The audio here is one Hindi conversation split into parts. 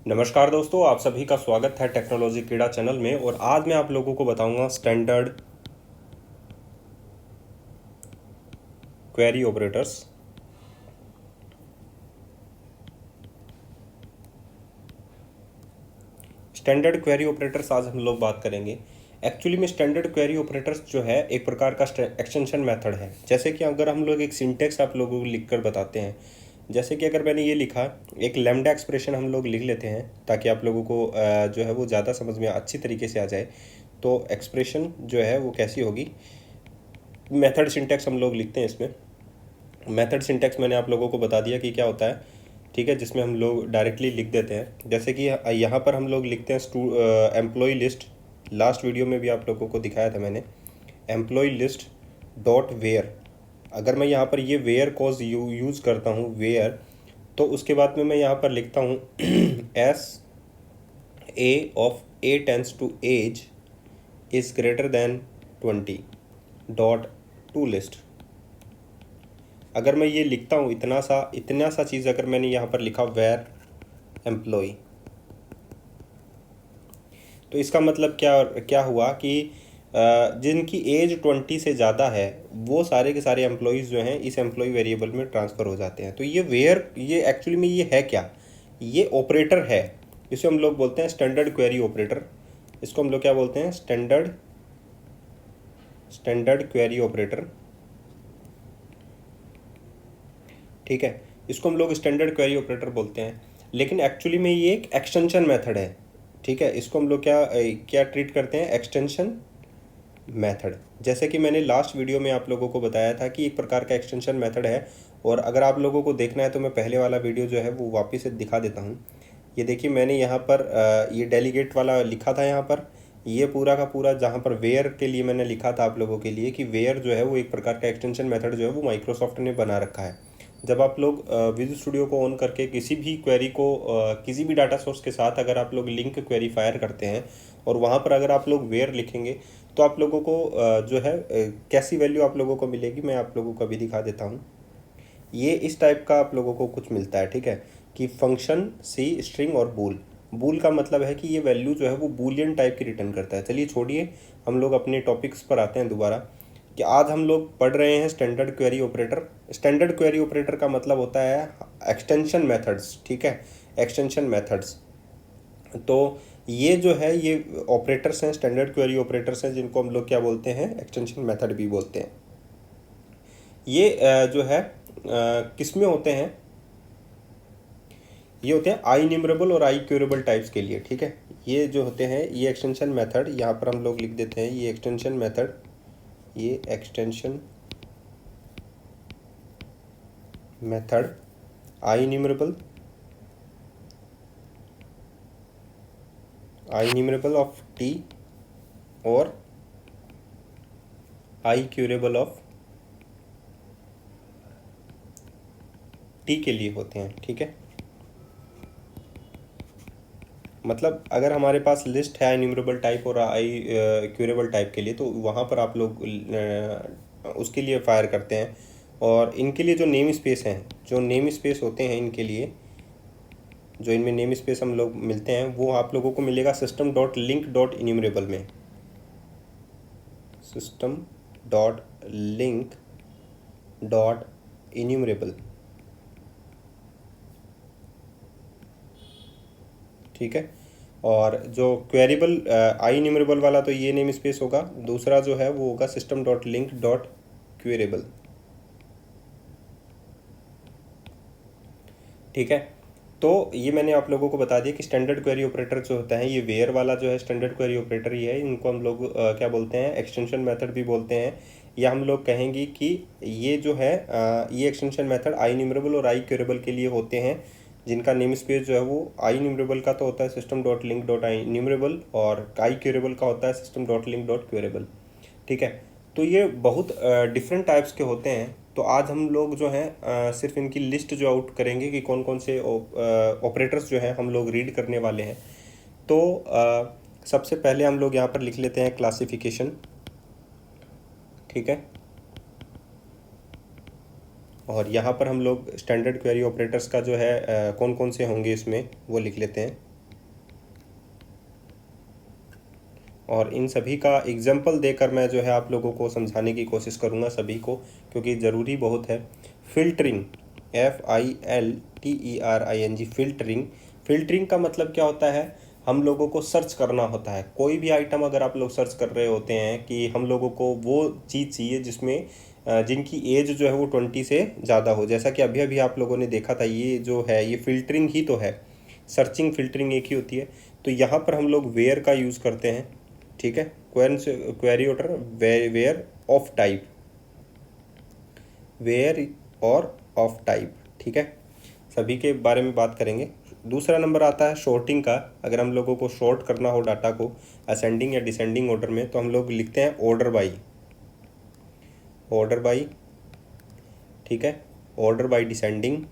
नमस्कार दोस्तों, आप सभी का स्वागत है टेक्नोलॉजी क्रीड़ा चैनल में। और आज मैं आप लोगों को बताऊंगा standard query operators. Standard query operators आज हम लोग बात करेंगे। एक्चुअली में स्टैंडर्ड क्वेरी ऑपरेटर्स जो है एक प्रकार का एक्सटेंशन मेथड है। जैसे कि अगर हम लोग एक सिंटेक्स आप लोगों को लिख कर बताते हैं, जैसे कि अगर मैंने ये लिखा, एक लैम्डा एक्सप्रेशन हम लोग लिख लेते हैं ताकि आप लोगों को जो है वो ज़्यादा समझ में अच्छी तरीके से आ जाए। तो एक्सप्रेशन जो है वो कैसी होगी, मेथड सिंटेक्स हम लोग लिखते हैं इसमें। मेथड सिंटेक्स मैंने आप लोगों को बता दिया कि क्या होता है, ठीक है, जिसमें हम लोग डायरेक्टली लिख देते हैं। जैसे कि यहाँ पर हम लोग लिखते हैं एम्प्लॉय लिस्ट। लास्ट वीडियो में भी आप लोगों को दिखाया था मैंने, एम्प्लॉय लिस्ट डॉट वेयर। अगर मैं यहाँ पर ये वेयर कॉज यूज़ करता हूँ, वेयर, तो उसके बाद में मैं यहाँ पर लिखता हूँ S A of A tens to age is greater than 20 dot to list. अगर मैं ये लिखता हूँ इतना सा चीज़ अगर मैंने यहाँ पर लिखा वेयर एम्प्लॉय, तो इसका मतलब क्या क्या हुआ कि जिनकी एज 20 से ज़्यादा है वो सारे के सारे एम्प्लॉयज़ जो हैं इस एम्प्लॉय वेरिएबल में ट्रांसफ़र हो जाते हैं। तो ये वेयर, ये एक्चुअली में ये है क्या, ये ऑपरेटर है। इसे हम लोग बोलते हैं स्टैंडर्ड क्वेरी ऑपरेटर। इसको हम लोग क्या बोलते हैं, स्टैंडर्ड क्वेरी ऑपरेटर। ठीक है, इसको हम लोग स्टैंडर्ड क्वेरी ऑपरेटर बोलते हैं। लेकिन एक्चुअली में ये एक एक्सटेंशन मेथड है। ठीक है, इसको हम लोग क्या क्या ट्रीट करते हैं, एक्सटेंशन मेथड। जैसे कि मैंने लास्ट वीडियो में आप लोगों को बताया था कि एक प्रकार का एक्सटेंशन मेथड है। और अगर आप लोगों को देखना है तो मैं पहले वाला वीडियो जो है वो वापस से दिखा देता हूँ। ये देखिए, मैंने यहाँ पर ये डेलीगेट वाला लिखा था। यहाँ पर ये पूरा का पूरा जहाँ पर वेयर के लिए मैंने लिखा था आप लोगों के लिए कि वेयर जो है वो एक प्रकार का एक्सटेंशन मेथड जो है वो माइक्रोसॉफ्ट ने बना रखा है। जब आप लोग विजुअल स्टूडियो को ऑन करके किसी भी क्वेरी को किसी भी डाटा सोर्स के साथ अगर आप लोग लिंक क्वेरी फायर करते हैं और वहाँ पर अगर आप लोग वेयर लिखेंगे तो आप लोगों को जो है कैसी वैल्यू आप लोगों को मिलेगी, मैं आप लोगों को अभी दिखा देता हूँ। ये इस टाइप का आप लोगों को कुछ मिलता है। ठीक है, कि फंक्शन सी स्ट्रिंग और बूल। बूल का मतलब है कि ये वैल्यू जो है वो बूलियन टाइप की रिटर्न करता है। चलिए छोड़िए, हम लोग अपने टॉपिक्स पर आते हैं दोबारा। कि आज हम लोग पढ़ रहे हैं standard query operator. Standard query operator का मतलब होता है एक्सटेंशन मेथड्स। ठीक है, एक्सटेंशन मेथड्स। तो ये जो है ये ऑपरेटर्स हैं, स्टैंडर्ड क्वेरी ऑपरेटर्स हैं, जिनको हम लोग क्या बोलते हैं, एक्सटेंशन मेथड भी बोलते हैं। ये जो है किस में होते हैं, ये होते हैं आई न्यूमरेबल और आई क्यूरेबल टाइप्स के लिए। ठीक है, ये जो होते हैं ये एक्सटेंशन मेथड, यहाँ पर हम लोग लिख देते हैं ये एक्सटेंशन मेथड, ये extension method I numerable of T और आई क्यूरेबल ऑफ टी के लिए होते हैं। ठीक है, मतलब अगर हमारे पास लिस्ट है आई न्यूमरेबल टाइप और आई क्यूरेबल टाइप के लिए, तो वहाँ पर आप लोग उसके लिए फायर करते हैं। और इनके लिए जो नेम स्पेस हैं, जो नेम स्पेस होते हैं इनके लिए, जो इनमें नेम स्पेस हम लोग मिलते हैं वो आप लोगों को मिलेगा system dot Linq dot enumerable में। System dot Linq dot enumerable. ठीक है, और जो क्वेरिबल आई न्यूमरेबल वाला तो ये नेम स्पेस होगा, दूसरा जो है वो होगा सिस्टम डॉट लिंक डॉट क्वेरेबल। ठीक है, तो ये मैंने आप लोगों को बता दिया कि स्टैंडर्ड क्वेरी ऑपरेटर जो होता है, ये वेयर वाला जो है स्टैंडर्ड क्वेरी ऑपरेटर ही है। इनको हम लोग क्या बोलते हैं, एक्सटेंशन मेथड भी बोलते हैं। या हम लोग कहेंगे कि ये जो है ये एक्सटेंशन मेथड आई न्यूमरेबल और आई क्यूरेबल के लिए होते हैं, जिनका नेम स्पेस जो है वो आई न्यूमरेबल का तो होता है system dot Linq dot I numerable, और आई क्यूरेबल का होता है system dot Linq dot curable. ठीक है, तो ये बहुत डिफरेंट टाइप्स के होते हैं। तो आज हम लोग जो हैं सिर्फ इनकी लिस्ट जो आउट करेंगे कि कौन कौन से ऑपरेटर्स जो हैं हम लोग रीड करने वाले हैं। तो सबसे पहले हम लोग यहाँ पर लिख लेते हैं क्लासिफिकेशन। ठीक है, और यहाँ पर हम लोग स्टैंडर्ड क्वेरी ऑपरेटर्स का जो है कौन कौन से होंगे इसमें वो लिख लेते हैं। और इन सभी का एग्जाम्पल देकर मैं जो है आप लोगों को समझाने की कोशिश करूँगा सभी को, क्योंकि ज़रूरी बहुत है। Filtering, FILTERING, filtering. फ़िल्टरिंग का मतलब क्या होता है, हम लोगों को सर्च करना होता है। कोई भी आइटम अगर आप लोग सर्च कर रहे होते हैं कि हम लोगों को वो चीज़ चाहिए जिसमें जिनकी एज जो है वो 20 से ज़्यादा हो, जैसा कि अभी अभी आप लोगों ने देखा था, ये जो है ये फ़िल्टरिंग ही तो है। सर्चिंग फ़िल्टरिंग एक ही होती है। तो यहाँ पर हम लोग वेयर का यूज़ करते हैं, ठीक है। Query order where of type, where और ऑफ टाइप, ठीक है। सभी के बारे में बात करेंगे। दूसरा नंबर आता है शॉर्टिंग का। अगर हम लोगों को शॉर्ट करना हो डाटा को असेंडिंग या डिसेंडिंग ऑर्डर में, तो हम लोग लिखते हैं ऑर्डर बाई, ऑर्डर बाई, ठीक है। ऑर्डर बाई डिसेंडिंग,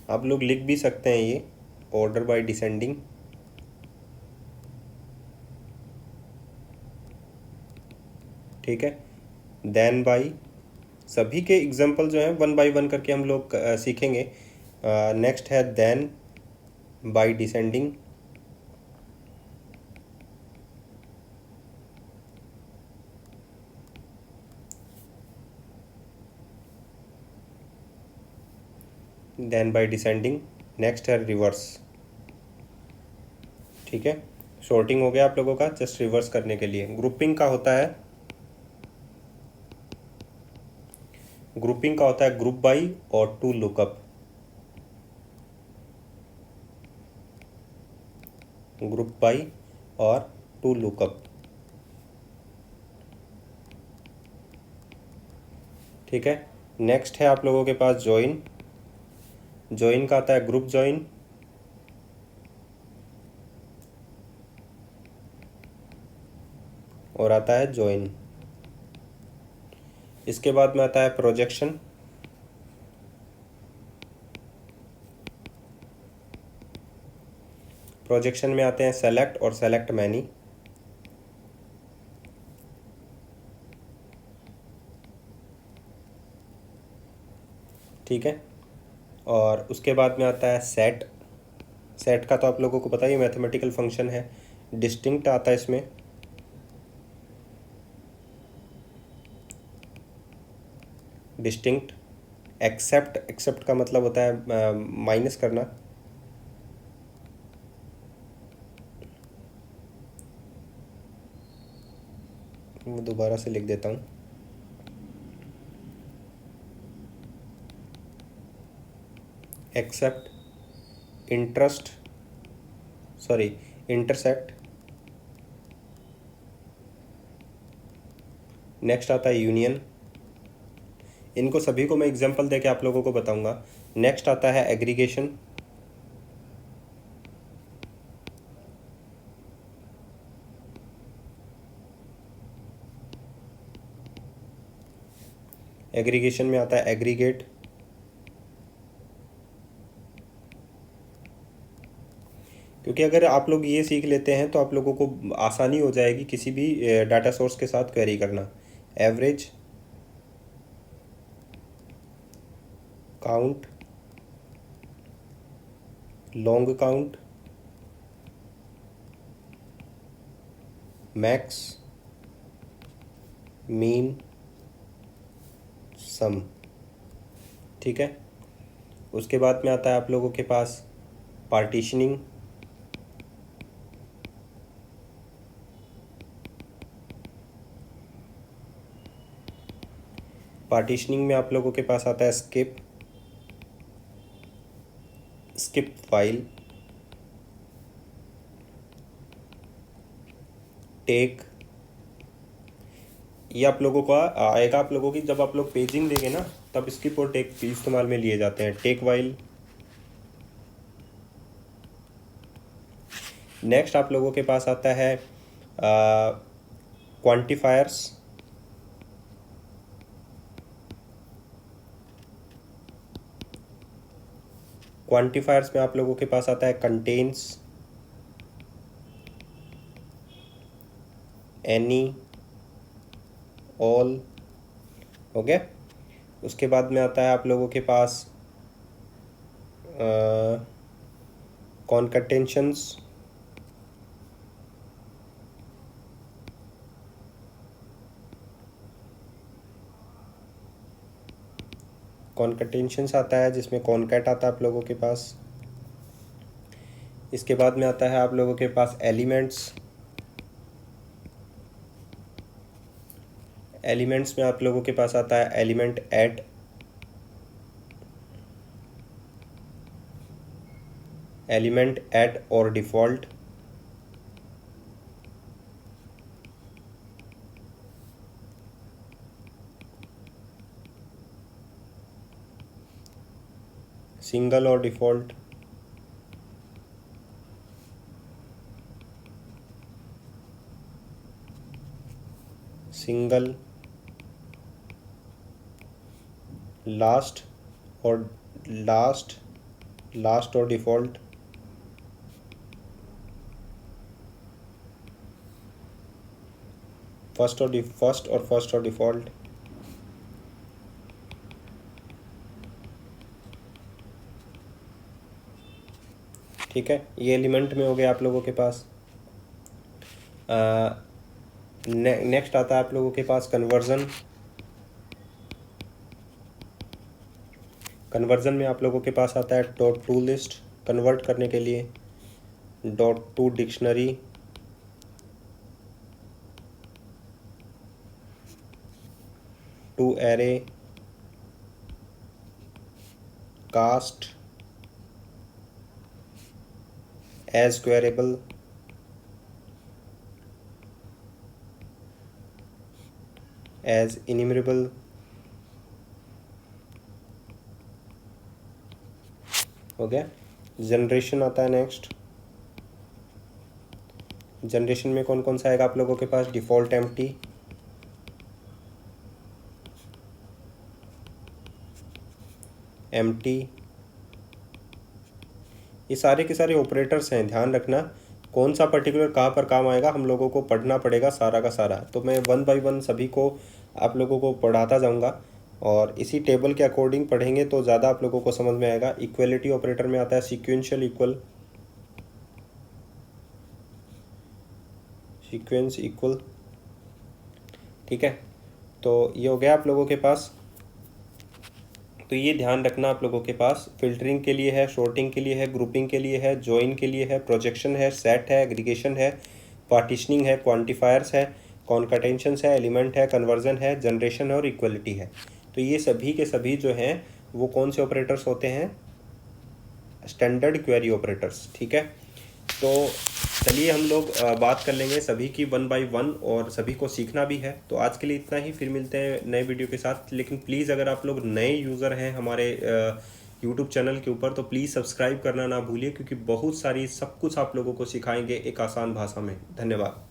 आप लोग लिख भी सकते हैं ये ऑर्डर बाई डिसेंडिंग, ठीक है। देन बाई, सभी के एग्जाम्पल जो हैं वन बाय वन करके हम लोग सीखेंगे। नेक्स्ट है then by descending, then by descending. Next है रिवर्स, ठीक है। शॉर्टिंग हो गया आप लोगों का, जस्ट रिवर्स करने के लिए। ग्रुपिंग का होता है, ग्रुपिंग का होता है ग्रुप बाई और टू लुकअप, ग्रुप बाई और टू लुकअप, ठीक है। नेक्स्ट है आप लोगों के पास जॉइन, जॉइन का आता है ग्रुप जॉइन, और आता है जॉइन। इसके बाद में आता है प्रोजेक्शन, प्रोजेक्शन में आते हैं सेलेक्ट और सेलेक्ट मैनी, ठीक है। और उसके बाद में आता है सेट, सेट का तो आप लोगों को पता ही मैथमेटिकल फंक्शन है। डिस्टिंक्ट आता है इसमें, डिस्टिंक्ट। एक्सेप्ट, एक्सेप्ट का मतलब होता है माइनस करना, मैं दोबारा से लिख देता हूँ। Except, interest, sorry intersect. Next आता है यूनियन, इनको सभी को मैं एग्जांपल देके आप लोगों को बताऊंगा। नेक्स्ट आता है एग्रीगेशन, एग्रीगेशन में आता है एग्रीगेट। क्योंकि अगर आप लोग ये सीख लेते हैं तो आप लोगों को आसानी हो जाएगी किसी भी डाटा सोर्स के साथ क्वेरी करना। Average, count, long count, max, min, sum, ठीक है। उसके बाद में आता है आप लोगों के पास पार्टीशनिंग, पार्टीशनिंग में आप लोगों के पास आता है स्किप, स्किप फाइल, टेक। ये आप लोगों का आएगा, आप लोगों की जब आप लोग पेजिंग देंगे ना, तब स्किप और टेक इस्तेमाल में लिए जाते हैं। Take while. नेक्स्ट आप लोगों के पास आता है क्वांटिफायर्स, क्वांटिफायर्स में आप लोगों के पास आता है कंटेन्स, एनी, ऑल, हो गया। उसके बाद में आता है आप लोगों के पास कॉन्कटेंशंस, कॉन्कैटेनेशंस आता है जिसमें कॉनकैट आता है आप लोगों के पास। इसके बाद में आता है आप लोगों के पास एलिमेंट्स। एलिमेंट्स में आप लोगों के पास आता है एलिमेंट ऐड, एलिमेंट ऐड और डिफ़ॉल्ट, सिंगल और डिफ़ॉल्ट, सिंगल, लास्ट और डिफ़ॉल्ट, फर्स्ट और डिफ़ॉल्ट। ठीक है, ये एलिमेंट में हो गया आप लोगों के पास। नेक्स्ट आता है आप लोगों के पास कन्वर्जन। कन्वर्जन में आप लोगों के पास आता है डॉट टू लिस्ट कन्वर्ट करने के लिए, dot to dictionary, to array, cast, as queryable, as enumerable, हो गया। जनरेशन आता है नेक्स्ट। जनरेशन में कौन कौन सा आएगा आप लोगों के पास? डिफ़ॉल्ट एम्प्टी, एम्प्टी, ये सारे के सारे ऑपरेटर्स हैं। ध्यान रखना कौन सा पर्टिकुलर कहाँ पर काम आएगा हम लोगों को पढ़ना पड़ेगा सारा का सारा। तो मैं वन बाय वन सभी को आप लोगों को पढ़ाता जाऊंगा और इसी टेबल के अकॉर्डिंग पढ़ेंगे तो ज़्यादा आप लोगों को समझ में आएगा। इक्वलिटी ऑपरेटर में आता है सीक्वेंशियल इक्वल, सीक्वेंस इक्वल। ठीक है, तो ये हो गया आप लोगों के पास। तो ये ध्यान रखना आप लोगों के पास फिल्टरिंग के लिए है, शॉर्टिंग के लिए है, ग्रुपिंग के लिए है, जॉइन के लिए है, प्रोजेक्शन है, सेट है, एग्रीगेशन है, पार्टीशनिंग है, क्वांटिफायर्स है, कॉन्कैटेनेशंस है, एलिमेंट है, कन्वर्जन है, जनरेशन है और इक्वलिटी है। तो ये सभी के सभी जो हैं वो कौन से ऑपरेटर्स होते हैं? Standard query operators. ठीक है, तो चलिए हम लोग बात कर लेंगे सभी की वन बाय वन और सभी को सीखना भी है। तो आज के लिए इतना ही, फिर मिलते हैं नए वीडियो के साथ। लेकिन प्लीज़ अगर आप लोग नए यूज़र हैं हमारे यूट्यूब चैनल के ऊपर तो प्लीज़ सब्सक्राइब करना ना भूलिए, क्योंकि बहुत सारी सब कुछ आप लोगों को सिखाएंगे एक आसान भाषा में। धन्यवाद।